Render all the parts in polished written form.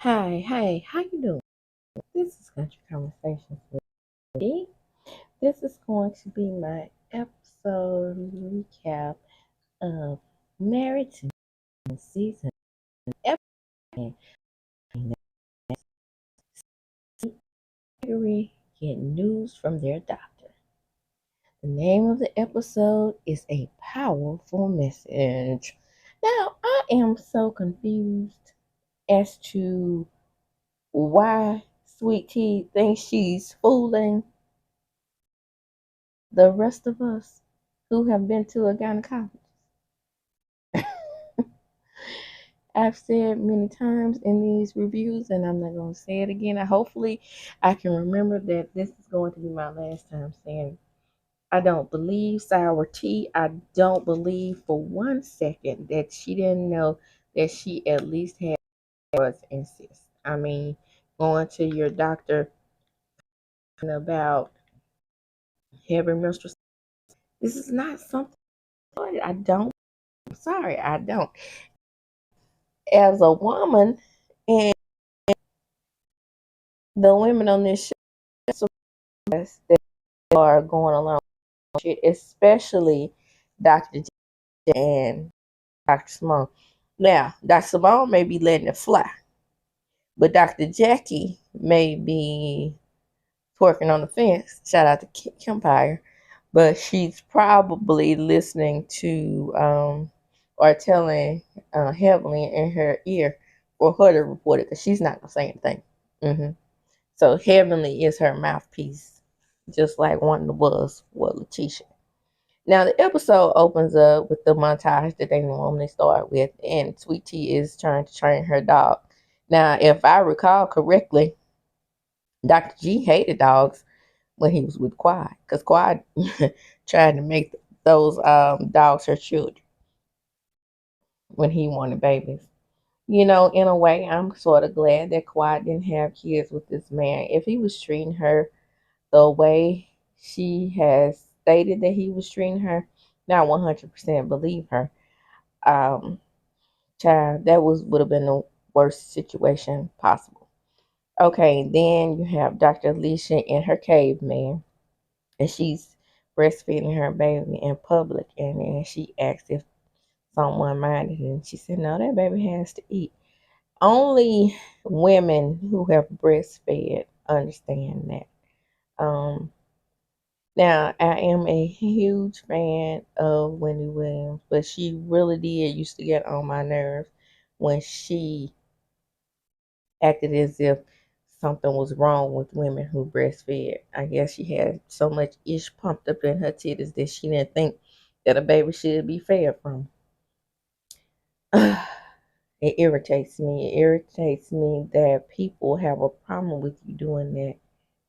Hey, how you doing? This is Country Conversations with me. This is going to be my episode recap of Married to Season episode. Gregory get news from their doctor. The name of the episode is A Powerful Message. Now, I am so confused as to why Sweet Tea thinks she's fooling the rest of us who have been to a gynecologist. I've said many times in these reviews, and I'm not going to say it again. Hopefully, I can remember that this is going to be my last time saying I don't believe sour tea. I don't believe for 1 second that she didn't know that she at least had was incest. I mean, going to your doctor about having menstrual. This is not something I don't. I'm sorry, I don't. As a woman, and the women on this show that are going along with it, especially Dr. J and Dr. Simone. Now, Dr. Simone may be letting it fly, but Dr. Jackie may be twerking on the fence. Shout out to Kempire. But she's probably listening to or telling Heavenly in her ear for her to report it because she's not going to say anything. So Heavenly is her mouthpiece, just like one was for Letitia. Now the episode opens up with the montage that they normally start with, and Sweet Tea is trying to train her dog. Now, if I recall correctly, Dr. G hated dogs when he was with Quad, because Quad tried to make those dogs her children when he wanted babies. You know, in a way, I'm sort of glad that Quad didn't have kids with this man. If he was treating her the way she has stated that he was treating her, not 100% believe her. Um, Child, that would have been the worst situation possible. Okay, then you have Dr. Alicia in her caveman, and she's breastfeeding her baby in public, and then she asked if someone minded, and she said, "No, that baby has to eat." Only women who have breastfed understand that. Now, I am a huge fan of Wendy Williams, but she really did used to get on my nerves when she acted as if something was wrong with women who breastfed. I guess she had so much ish pumped up in her titties that she didn't think that a baby should be fed from. It irritates me. It irritates me that people have a problem with you doing that.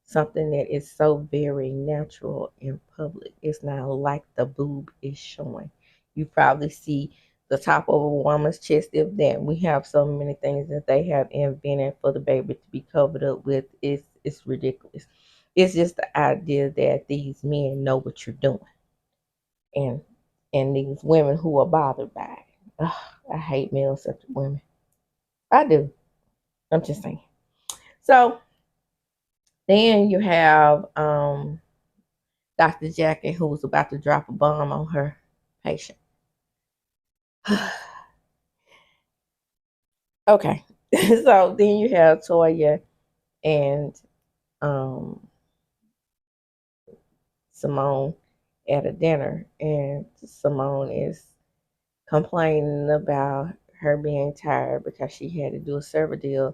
Something that is so very natural in public. It's not like the boob is showing. You probably see the top of a woman's chest. If that, we have so many things that they have invented for the baby to be covered up with. It's ridiculous. It's just the idea that these men know what you're doing, and these women who are bothered by it. Ugh, I hate male-centered women. I do. I'm just saying. So then you have Dr. Jackie, who was about to drop a bomb on her patient. Okay. So then you have Toya and um, Simone at a dinner, and Simone is complaining about her being tired because she had to do a Servadil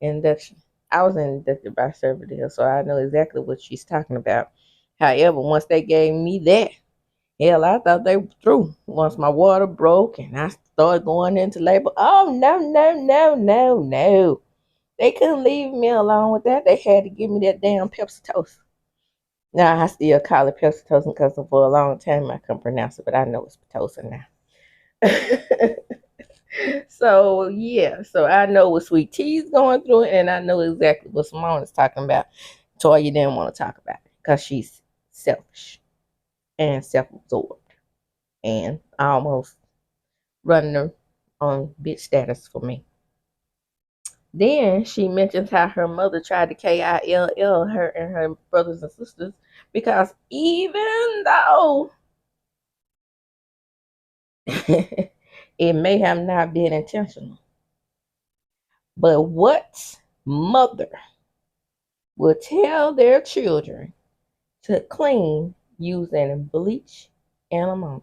induction. I was inducted by Servadil, so I know exactly what she's talking about. However, once they gave me that, hell, I thought they were through. Once my water broke and I started going into labor, oh, no, no, no, no, no. They couldn't leave me alone with that. They had to give me that damn Pepsi-Toast. Now, I still call it Pepsi-Toast because for a long time I couldn't pronounce it, but I know it's Pitocin now. So, yeah. So, I know what Sweet Tea's going through, and I know exactly what Simone is talking about. Toya didn't want to talk about it because she's selfish and self-absorbed and almost running her on bitch status for me. Then she mentions how her mother tried to KILL her and her brothers and sisters because even though it may have not been intentional, but what mother will tell their children to clean using bleach and ammonia?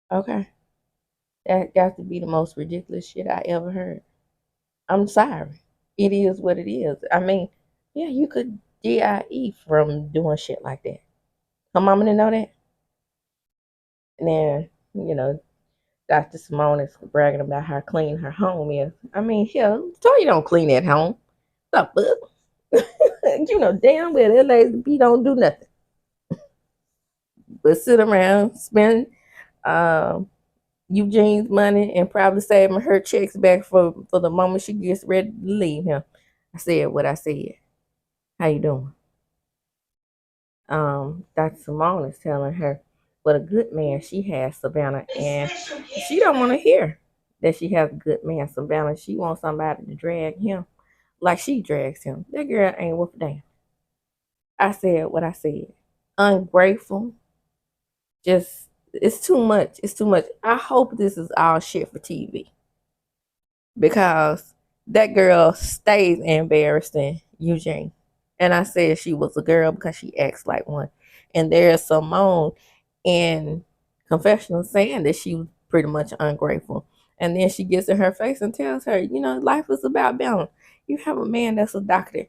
Okay, that got to be the most ridiculous shit I ever heard. I'm sorry. It is what it is. I mean, yeah, you could DIE from doing shit like that. Her mama didn't know that. And then, Dr. Simone is bragging about how clean her home is. I mean, hell, so you don't clean at home. Stop up. You know damn well that lazy B don't do nothing but sit around, spend um, Eugene's money, and probably saving her checks back for the moment she gets ready to leave him. I said what I said. How you doing? Dr. Simone is telling her what a good man she has, Savannah, and she don't want to hear that she has a good man, Savannah. She wants somebody to drag him like she drags him. That girl ain't worth a damn. I said what I said. Ungrateful. Just it's too much. It's too much. I hope this is all shit for TV because that girl stays embarrassing Eugene. And I said she was a girl because she acts like one. And there's Simone in confessional saying that she was pretty much ungrateful. And then she gets in her face and tells her, life is about balance. You have a man that's a doctor.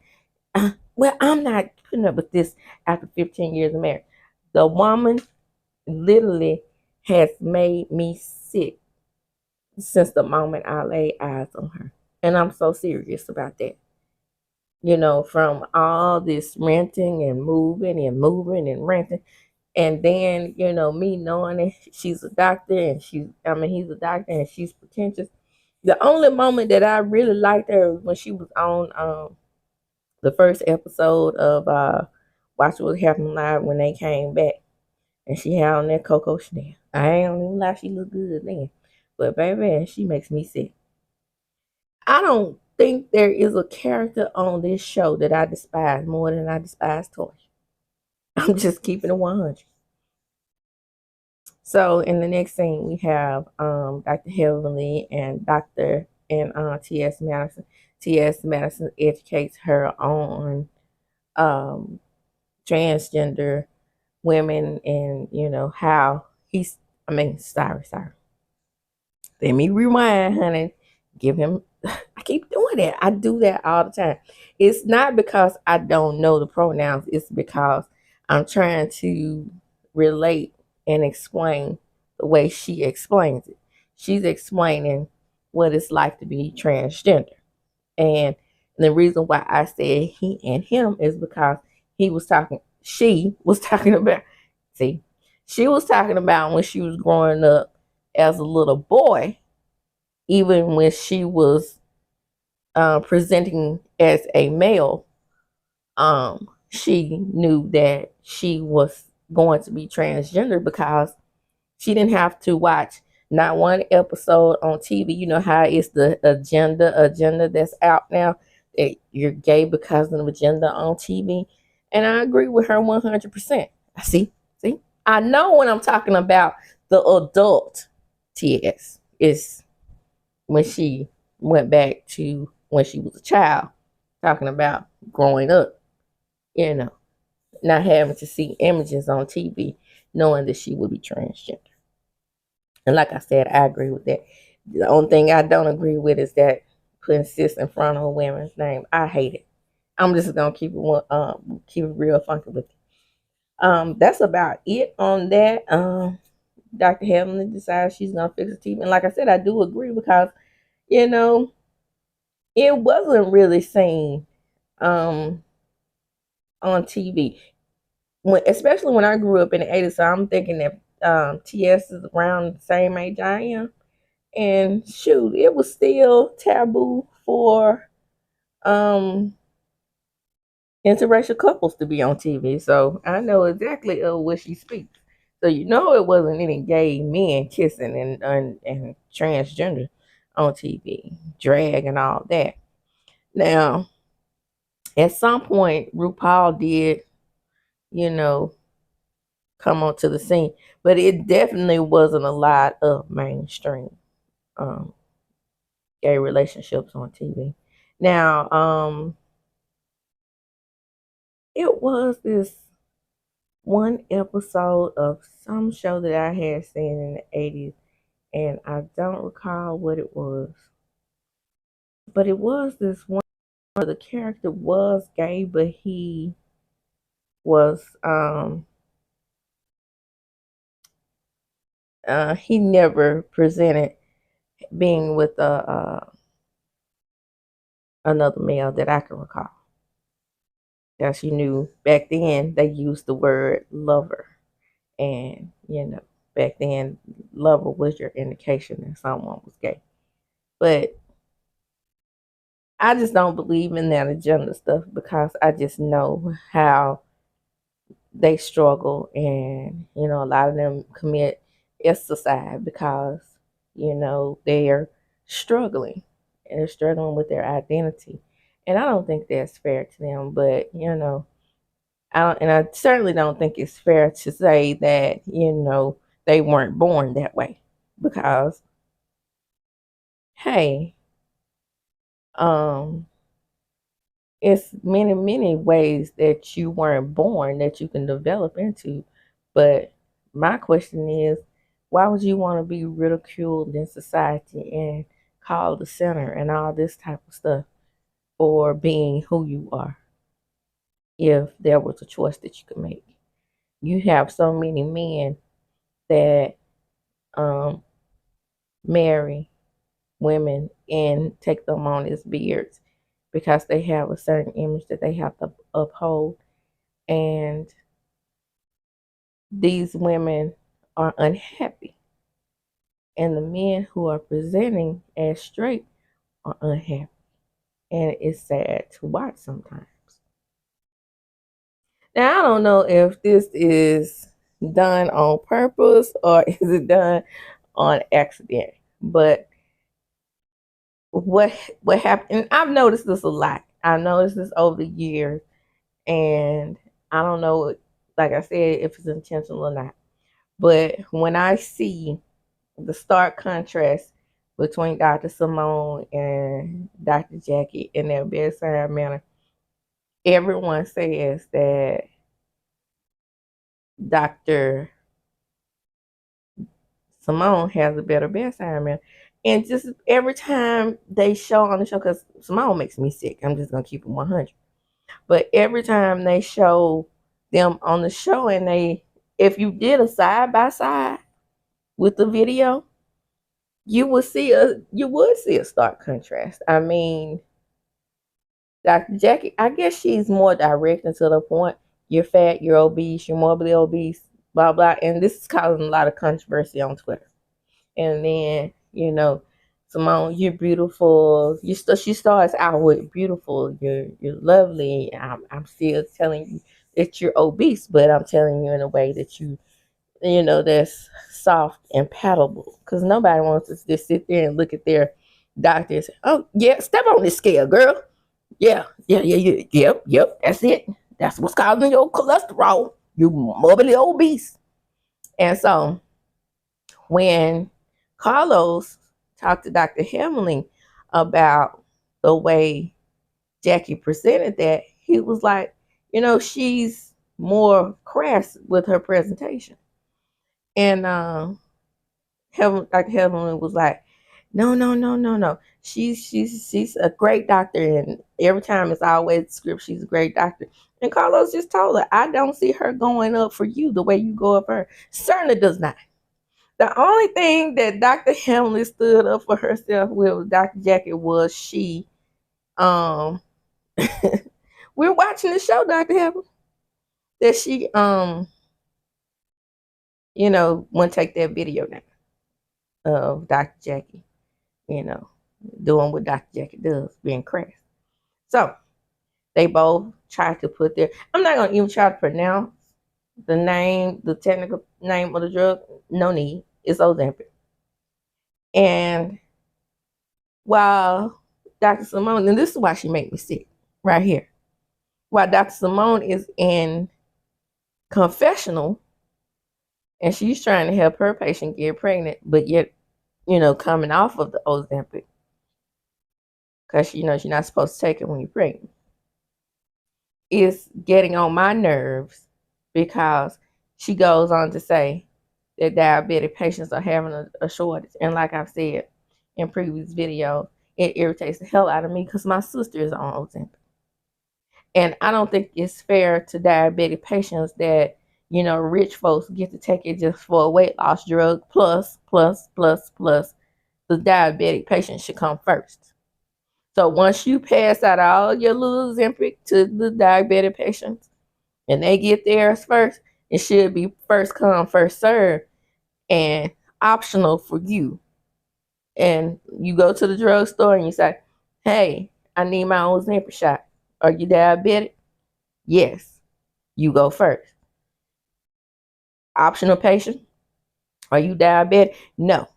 Well, I'm not putting up with this after 15 years of marriage. The woman literally has made me sick since the moment I laid eyes on her. And I'm so serious about that. From all this renting and moving and renting. And then, me knowing that she's a doctor and he's a doctor and she's pretentious. The only moment that I really liked her was when she was on the first episode of Watch What Happened Live when they came back. And she had on that Coco Chanel. I ain't gonna even lie, she looked good then. But baby, she makes me sick. I don't think there is a character on this show that I despise more than I despise Toy. I'm just keeping it 100. So in the next scene, we have Dr. Heavenly and Dr. and T.S. Madison. T.S. Madison educates her on transgender women and, how sorry. Let me rewind, honey. Give him, I keep doing that. I do that all the time. It's not because I don't know the pronouns, it's because I'm trying to relate and explain the way she explains it. She's explaining what it's like to be transgender. And the reason why I said he and him is because she was talking about, she was talking about when she was growing up as a little boy, even when she was presenting as a male, she knew that she was going to be transgender because she didn't have to watch not one episode on TV. You know how it's the agenda that's out now that you're gay because of the agenda on TV. And I agree with her 100%. See, I know when I'm talking about the adult TS is when she went back to when she was a child, talking about growing up, you know, not having to see images on TV, knowing that she would be transgender. And like I said, I agree with that. The only thing I don't agree with is that putting cis in front of a woman's name. I hate it. I'm just gonna keep it real funky with you. That's about it on that. Dr. Heavenly decides she's gonna fix the TV, and like I said, I do agree because you know it wasn't really seen on TV. Especially when I grew up in the 80s, so I'm thinking that TS is around the same age I am. And shoot, it was still taboo for interracial couples to be on TV. So I know exactly what she speaks. So it wasn't any gay men kissing and transgender on TV, drag and all that. Now, at some point, RuPaul did, you know, come onto the scene, but it definitely wasn't a lot of mainstream um, gay relationships on TV. Now, it was this one episode of some show that I had seen in the 80s, and I don't recall what it was, but it was this one where the character was gay, but was he never presented being with another male that I can recall. As you knew, back then they used the word lover, and back then lover was your indication that someone was gay. But I just don't believe in that agenda stuff because I just know how they struggle, and a lot of them commit suicide because they're struggling, and they're struggling with their identity, and I don't think that's fair to them. But I don't, and I certainly don't think it's fair to say that they weren't born that way, because hey, um it's many ways that you weren't born that you can develop into. But my question is, why would you want to be ridiculed in society and called the center and all this type of stuff for being who you are, if there was a choice that you could make? You have so many men that um, marry women and take them on as beards because they have a certain image that they have to uphold. And these women are unhappy, and the men who are presenting as straight are unhappy, and it's sad to watch sometimes. Now, I don't know if this is done on purpose or is it done on accident, but what happened, and I've noticed this a lot. I've noticed this over the years, and I don't know, like I said, if it's intentional or not. But when I see the stark contrast between Dr. Simone and Dr. Jackie in their bedside manner, everyone says that Dr. Simone has a better bedside manner. And just every time they show on the show, because Simone makes me sick, I'm just going to keep it 100. But every time they show them on the show, and if you did a side by side with the video, you would see a stark contrast. I mean, Dr. Jackie, I guess she's more direct and to the point. You're fat, you're obese, you're morbidly obese, blah blah. And this is causing a lot of controversy on Twitter. And then, Simone, you're beautiful. She starts out with beautiful. You're lovely. I'm still telling you that you're obese, but I'm telling you in a way that that's soft and palatable. Because nobody wants to just sit there and look at their doctor and say, "Oh yeah, step on this scale, girl. Yeah, yep. That's it. That's what's causing your cholesterol. You morbidly obese." And so when Carlos talked to Dr. Hemling about the way Jackie presented that, he was like, she's more crass with her presentation. And Dr. Hemling was like, no. She's a great doctor, and every time it's always the script, she's a great doctor. And Carlos just told her, I don't see her going up for you the way you go up for her. Certainly does not. The only thing that Dr. Hamlin stood up for herself with Dr. Jackie was um we're watching the show, Dr. Hamlin, that she wouldn't take that video down of Dr. Jackie, doing what Dr. Jackie does, being crass. So they both tried to put their, I'm not gonna even try to pronounce the technical name of the drug, no need. It's Ozempic. And while Dr. Simone, and this is why she made me sick right here. While Dr. Simone is in confessional and she's trying to help her patient get pregnant, but yet, coming off of the Ozempic because she's not supposed to take it when you're pregnant, is getting on my nerves because she goes on to say that diabetic patients are having a shortage. And like I've said in previous videos, it irritates the hell out of me because my sister is on Ozempic. And I don't think it's fair to diabetic patients that, rich folks get to take it just for a weight loss drug, plus, the diabetic patient should come first. So once you pass out all your little Ozempic to the diabetic patients and they get theirs first, it should be first come, first serve and optional for you. And you go to the drugstore and you say, hey, I need my own Ozempic shot. Are you diabetic? Yes. You go first. Optional patient? Are you diabetic? No.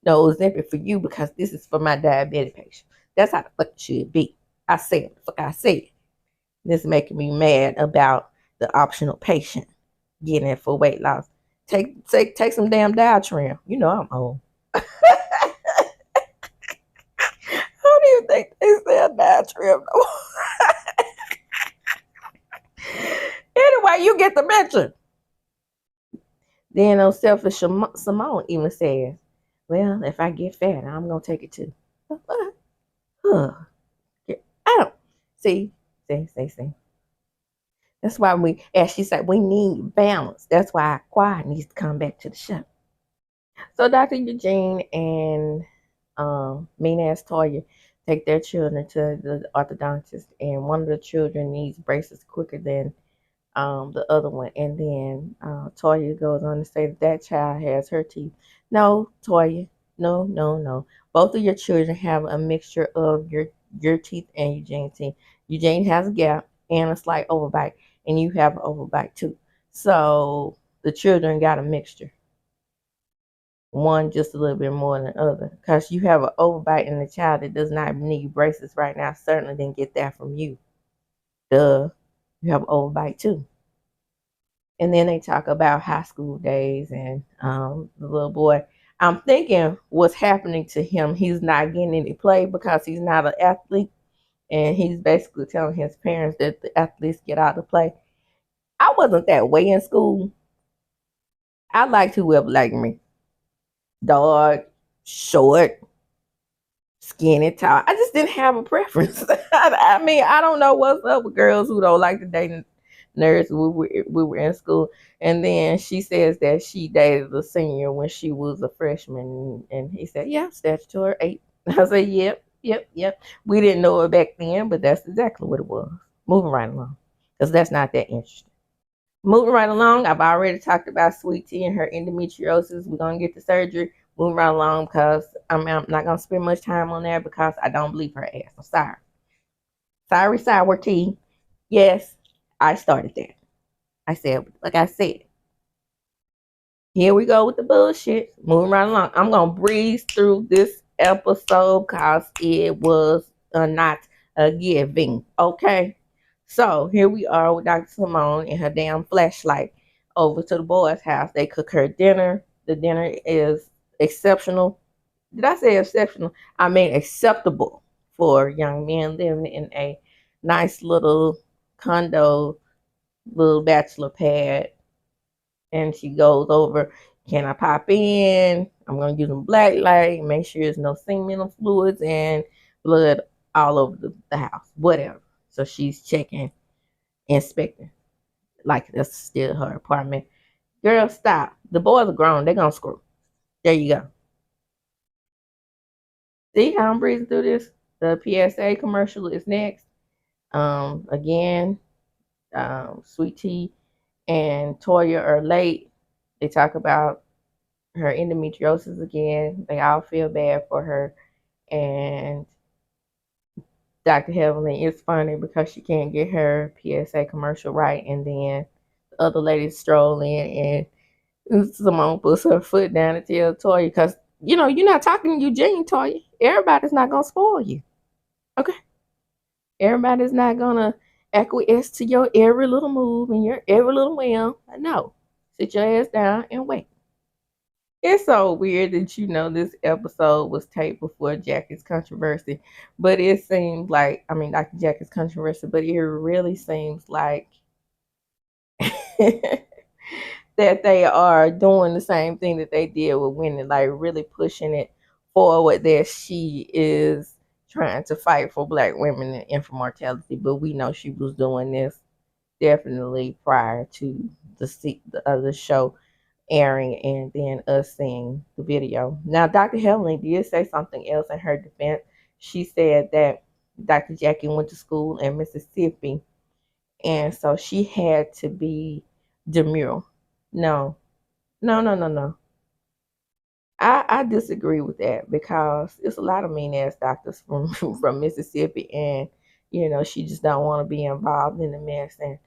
No Ozempic for you because this is for my diabetic patient. That's how the fuck it should be. I said what the fuck I said. This is making me mad about the optional patient getting it for weight loss. Take some damn Diatrim. You know I'm old. I don't even think they sell Diatrim no more. Anyway, you get the mention. Then Selfish Simone even says, well, if I get fat, I'm going to take it too. I don't. See. That's why as she said, we need balance. That's why Quiet needs to come back to the show. So Dr. Eugene and Mean-Ass Toya take their children to the orthodontist, and one of the children needs braces quicker than the other one. And then Toya goes on to say that child has her teeth. No, Toya, no. Both of your children have a mixture of your teeth and Eugene's teeth. Eugene has a gap and a slight overbite, and you have an overbite too. So the children got a mixture. One just a little bit more than the other. Because you have an overbite in the child that does not need braces right now. Certainly didn't get that from you. Duh. You have an overbite too. And then they talk about high school days and the little boy. I'm thinking what's happening to him. He's not getting any play because he's not an athlete. And he's basically telling his parents that the athletes get out to play. I wasn't that way in school. I liked whoever liked me. Dark, short, skinny, tall. I just didn't have a preference. I mean, I don't know what's up with girls who don't like to date nerds. We were in school. And then she says that she dated a senior when she was a freshman. And he said, yeah, statutory 8. I said, yep. We didn't know it back then, but that's exactly what it was. Moving right along. Because that's not that interesting. Moving right along, I've already talked about Sweet Tea and her endometriosis. We're going to get the surgery. Moving right along because I'm not going to spend much time on there because I don't believe her ass. I'm sorry. Sorry, Sour Tea. Yes, I started that. I said, like I said, here we go with the bullshit. Moving right along. I'm going to breeze through this episode because it was not a giving. Okay? So here we are with Dr. Simone and her damn flashlight over to the boys' house. They cook her dinner. The dinner is exceptional. Did I say exceptional? I mean acceptable for young men living in a nice little condo, little bachelor pad. And she goes over, can I pop in? I'm going to use a black light, make sure there's no seminal fluids and blood all over the house, whatever. So she's checking, inspecting, like that's still her apartment. Girl, stop. The boys are grown. They're going to screw. There you go. See how I'm breezing through this? The PSA commercial is next. Again, Sweet Tea and Toya are late. They talk about her endometriosis again. They all feel bad for her. And Dr. Heavenly is funny because she can't get her PSA commercial right. And then the other ladies stroll in and Simone puts her foot down and tells Toya, because you're not talking to Eugene, Toya. Everybody's not gonna spoil you. Okay. Everybody's not gonna acquiesce to your every little move and your every little whim. No. Sit your ass down and wait. It's so weird that this episode was taped before Jackie's controversy, but it seems like, I mean, Dr. Jackie's controversy, but it really seems like that they are doing the same thing that they did with Wendy, like really pushing it forward that she is trying to fight for Black women and infant mortality. But we know she was doing this definitely prior to the show airing and then us seeing the video. Now, Dr. Helen did say something else in her defense. She said that Dr. Jackie went to school in Mississippi, and so she had to be demure. No, no, no, no, no. I disagree with that because it's a lot of mean ass doctors from from Mississippi, and she just don't want to be involved in the mess. And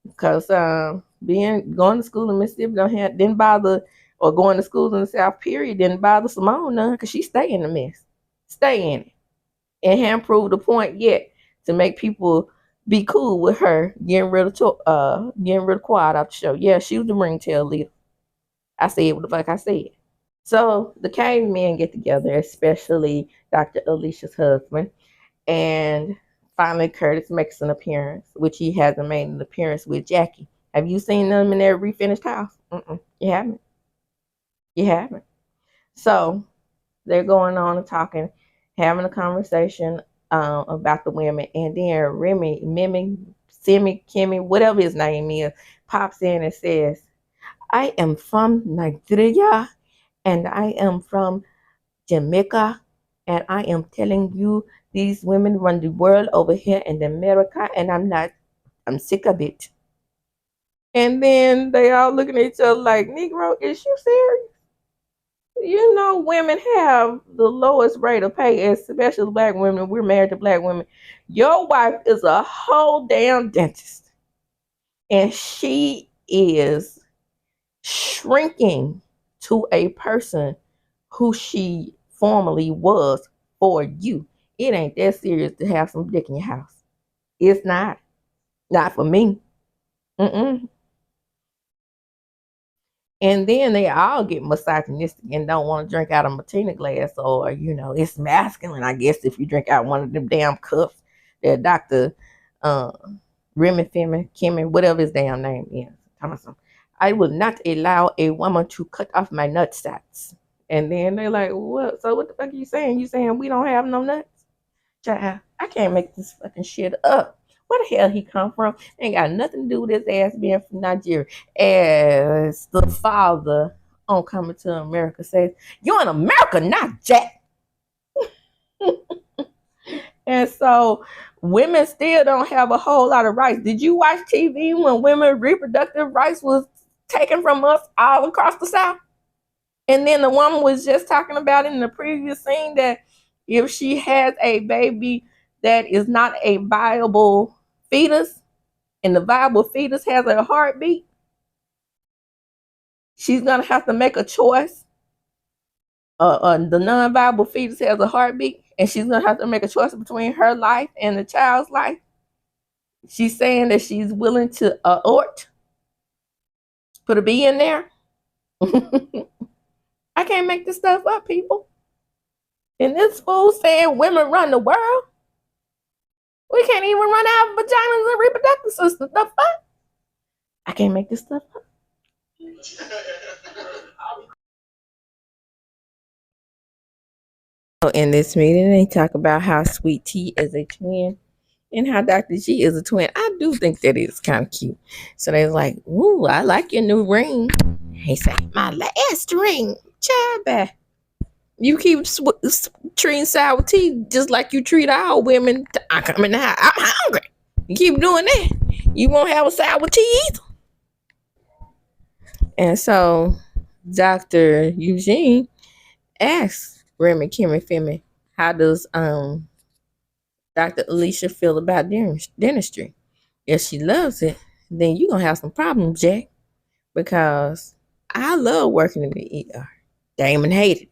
because being going to school in Mississippi didn't bother, or going to school in the South period didn't bother Simone none, because she stay in the mess, stay in it, and hadn't proved a point yet to make people be cool with her getting rid of Quad off the show. Yeah, she was the ringtail leader. I said what the fuck I said. So the cavemen get together, especially Dr. Alicia's husband, and finally Curtis makes an appearance, which he hasn't made an appearance with Jackie. Have you seen them in their refinished house? You haven't. You haven't. So they're going on and talking, having a conversation about the women, and then Remy, Mimi, Simi, Kimmy, whatever his name is, pops in and says, "I am from Nigeria, and I am from Jamaica, and I am telling you, these women run the world over here in America, and I'm sick of it." And then they all looking at each other like, "Negro, is you serious? Women have the lowest rate of pay, especially Black women. We're married to Black women. Your wife is a whole damn dentist, and she is shrinking to a person who she formerly was for you. It ain't that serious to have some dick in your house. It's not. Not for me. Mm-mm." And then they all get misogynistic and don't want to drink out of a martini glass, or it's masculine, I guess, if you drink out one of them damn cups that Dr. Uh, Remy Femi, Kimmy, whatever his damn name is, Thompson. "I will not allow a woman to cut off my nutsacks." And then they're like, "What? So what the fuck are you saying? You saying we don't have no nuts?" Child, I can't make this fucking shit up. Where the hell he come from? Ain't got nothing to do with his ass being from Nigeria. As the father on Coming to America says, "You're in America, not Jack." And so women still don't have a whole lot of rights. Did you watch TV when women's reproductive rights was taken from us all across the South? And then the woman was just talking about in the previous scene that if she has a baby that is not a viable fetus, and the viable fetus has a heartbeat, she's going to have to make a choice. The non-viable fetus has a heartbeat, and she's going to have to make a choice between her life and the child's life. She's saying that she's willing to put a B in there. I can't make this stuff up, people. And this fool saying women run the world. We can't even run our vaginas and reproductive system. The fuck? I can't make this stuff up. In this meeting, they talk about how Sweet Tea is a twin and how Dr. G is a twin. I do think that is kind of cute. So they're like, "Ooh, I like your new ring." He said, "My last ring, child. You keep treating sour tea just like you treat all women. I come in the house, I'm hungry. You keep doing that, you won't have a sour tea either." And so Dr. Eugene asks Remy, Kimmy, Femi, "How does Dr. Alicia feel about dentistry? If she loves it, then you're going to have some problems, Jack, because I love working in the ER. Damon hated it.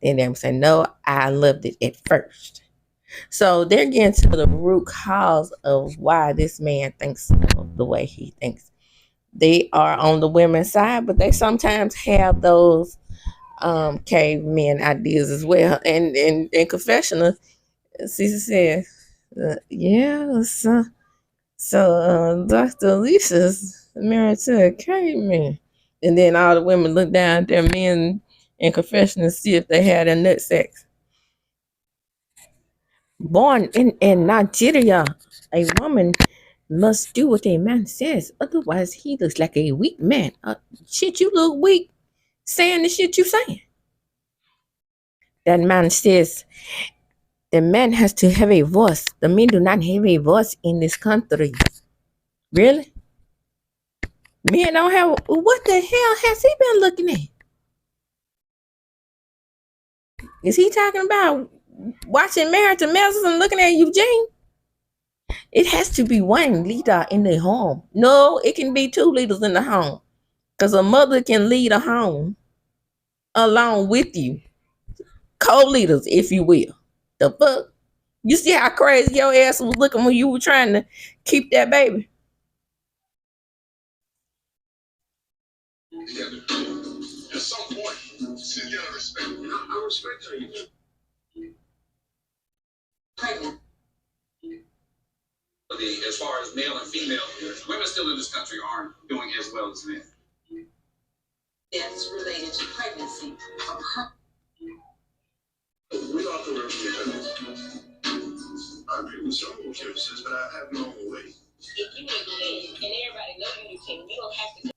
Then they would say, no, I loved it at first. So they're getting to the root cause of why this man thinks the way he thinks. They are on the women's side, but they sometimes have those caveman ideas as well. And in confessional, Cece says, yeah, so Dr. Alicia's married to a caveman. And then all the women look down at their men in confession and see if they had a nut sex. Born in Nigeria, a woman must do what a man says. Otherwise, he looks like a weak man. Shit, you look weak saying the shit you saying. That man says the man has to have a voice. The men do not have a voice in this country. Really? Men don't have. What the hell has he been looking at? Is he talking about watching Married to Medicine and looking at Eugene? It has to be one leader in the home. No, it can be two leaders in the home. Because a mother can lead a home along with you. Co-leaders, if you will. The fuck? You see how crazy your ass was looking when you were trying to keep that baby? At some point, you gotta respect. I respect her. Pregnant. As far as male and female, women still in this country aren't doing as well as men. Deaths related to pregnancy. We offer representatives. I agree with some of what Kim says, but I have my own way. If you and everybody know you can, you don't have to.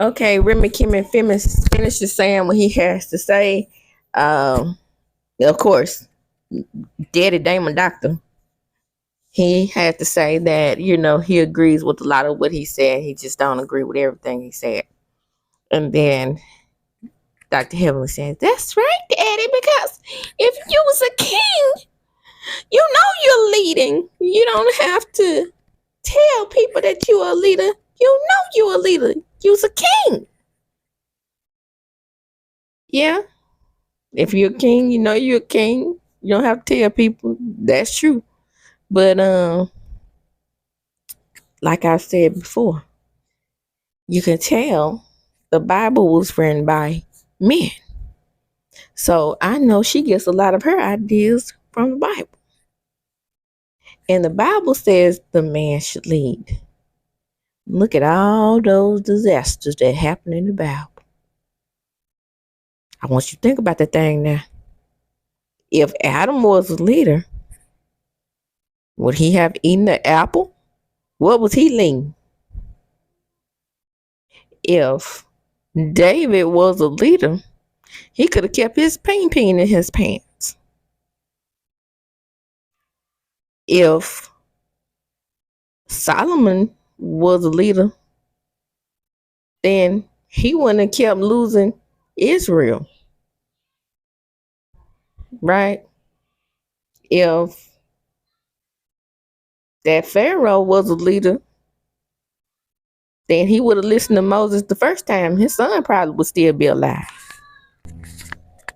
Okay, Remy Kim and finishes saying what he has to say. Of course, Daddy Damon Doctor. He had to say that, he agrees with a lot of what he said. He just don't agree with everything he said. And then Dr. Heavenly says, that's right, Daddy, because if you was a king, you know you're leading. You don't have to tell people that you're a leader. You know you're a leader. You're a king. Yeah. If you're a king, you know you're a king. You don't have to tell people. That's true. But like I said before, you can tell the Bible was written by men. So I know she gets a lot of her ideas from the Bible. And the Bible says the man should lead. Look at all those disasters that happen in the Bible. I want you to think about that thing now. If Adam was a leader, would he have eaten the apple? What was he leading? If David was a leader, he could have kept his peen in his pants. If Solomon was a leader, then he wouldn't have kept losing Israel. Right? If that Pharaoh was a leader, then he would have listened to Moses the first time. His son probably would still be alive.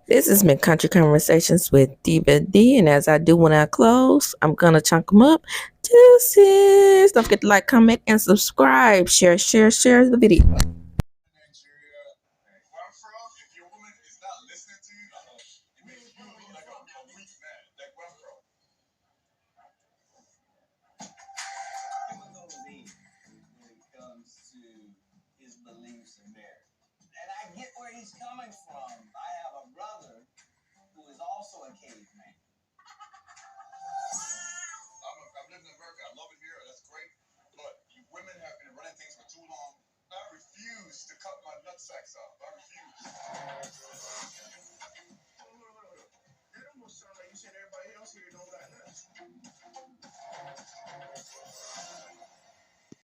This has been Country Conversations with Diva D, and as I do when I close, I'm gonna chunk them up. Deuces. Don't forget to like, comment, and subscribe. Share the video. When it comes to his beliefs in marriage. And I get where he's coming from.